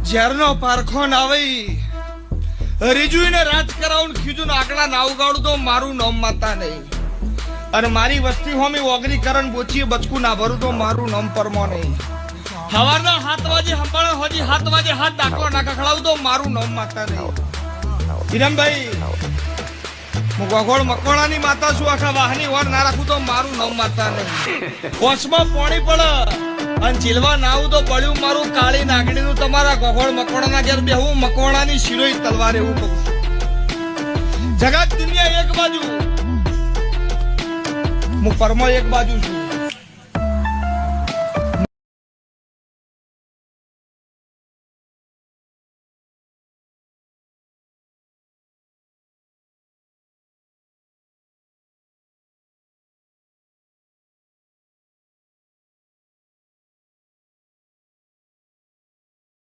ઝેરનો પારખો નાવી રીજુઈને રાજ કરાવું ખીજું આકડા નાવ ગાડું તો મારું નામ માતા નહીં અને મારી વસ્તી હોમી ઓગરી કરણ બોચી બચકું ના ભરું તો મારું નામ પરમો નહીં સવારના 7 વાગે સંભાળે હોજી 7 વાગે હાથ દાખલો ના કખડાવું તો મારું નામ માતા નહીં હિરમભાઈ હું ગોગોળ મકોણાની માતા છું આખા વાહની ઓર ના રાખું તો મારું નામ માતા નહીં કોસમાં પાણી પડે અને જીલવા નાવું તો પડ્યું મારું કાળી નાગડીનું તમારા ગોગોળ મકોણાના ઘેર બેહું મકોણાની શિરોઈ તલવાર એવું કહું જગત દુનિયા એક બાજુ હું પરમો એક બાજુ છું